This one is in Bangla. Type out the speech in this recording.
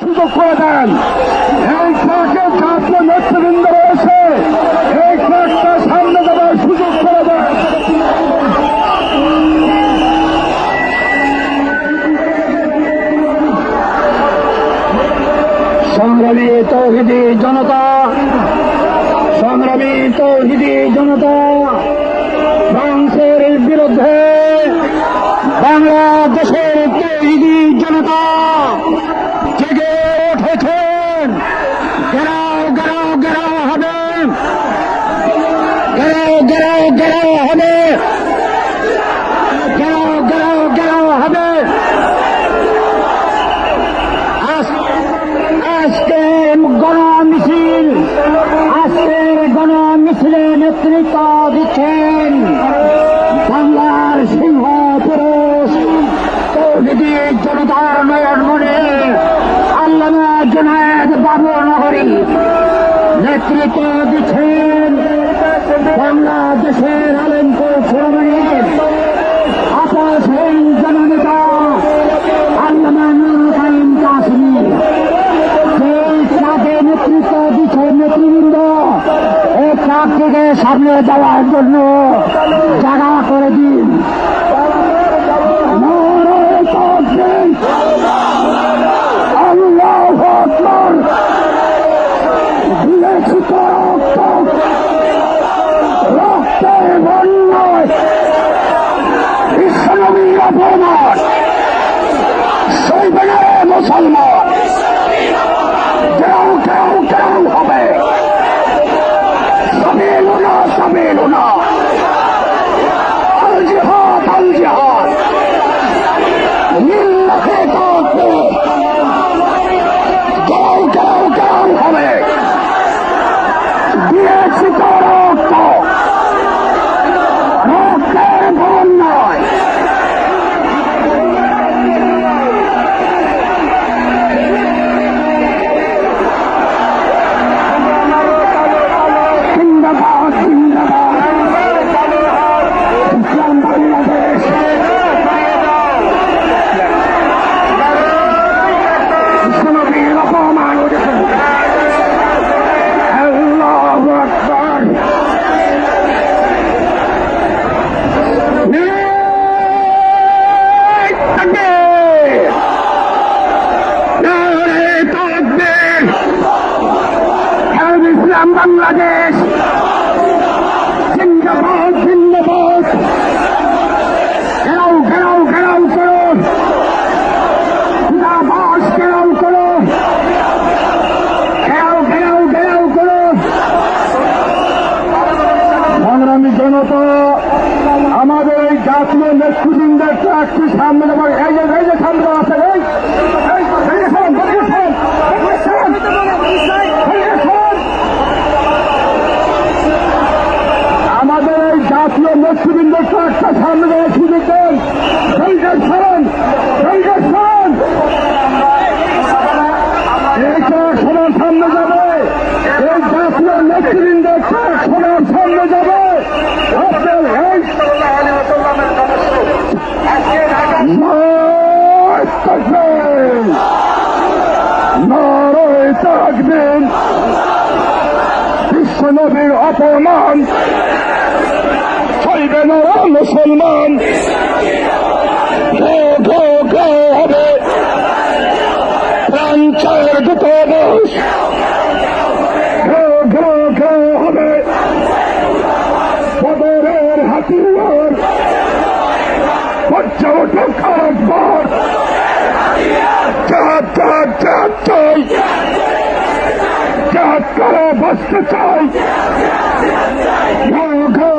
সুযোগ করে দেন। এই ট্রাকে জাতীয় নেতৃবৃন্দ রয়েছে, এই ট্রাকটা সামনে যাওয়ার সুযোগ করে দেন। সংগ্রামী তৌহিদি জনতা, সংগ্রামী তৌহিদি জনতা, ফ্রান্সের বিরুদ্ধে বাংলাদেশের তৌহিদি জনতা জেগে উঠেছেন। গেরাও গেরাও গেরাও হবে, গেরাও গেরাও গেরাও হবে, গেরাও গেরাও গেরাও হবে। আজকের গণমিছিল, আজকের গণমিছিলে নেতৃত্ব দিচ্ছেন বাংলার সিংহ পুরুষ তৌহিদি জনতার নয়নমণি আল্লামা জুনায়েদ বাবু নগরী। নেতৃত্ব দিচ্ছেন বাংলাদেশের আলেমপুর ফোরামের আপসহীন জননেতা আল্লামা নুরুল কায়ুম কাসেমী। যেই ট্রাকে নেতৃত্ব দিচ্ছেন নেতৃবৃন্দ, এই ট্রাক থেকে সামনে যাওয়ার জন্য জায়গা করে দিন। আল্লাহু আকবার। বিলেসিত রক্তের বন্যায় বিশ্বনবীর অপমান সইবে না মুসলমান। কেউ কেউ কেউ হবে, সাবিলুনা সাবিলুনা, আল জিহাদ আল জিহাদ, লিল্লাহি তাকবীর। কেউ কেউ কেউ হবে, দিয়েছি তো রক্ত, রক্তের বন্যায়। জিন্দাবাদ জিন্দাবাদ, ইসলাম বাংলাদেশ। বিশ্বনবীর অপমান করেছেন। আল্লাহু আকবার। নারে তাকবীর, ইসলাম বাংলাদেশ জিন্দাবাদ জিন্দাবাদ। ঘেরাও ঘেরাও ঘেরাও করো, জিন্দাবাদ ঘেরাও করো, ঘেরাও ঘেরাও ঘেরাও করো। সংগ্রামী জনতা, আমাদের এই জাতীয় নেতৃবৃন্দের ট্রাকটি সামনে যাবার এই যে সামনে আছে, আমাদের এই জাতীয় নেতৃবৃন্দের ট্রাকটা সামনে যাওয়ার সুযোগ দেন। সরকার সরণ, সরকার সরণ, এই ট্রাক সবার সামনে যাবে। এই জাতীয় নেতৃবৃন্দের ট্রাক সবার সামনে যাবে। নারে তাকবীর, বিশ্বনবীর অপমান সইবে না মুসলমান। ঘো ঘো ঘো হবে ফ্রান্সের দূতাবাস, ঘো ঘো ঘো হবে বদরের হাতিয়ার, বজ্র ঢাকার জাহাজ জাহাজ জাহাজ চাই, জাহাজ করে বসতে চাই। ঘো ঘো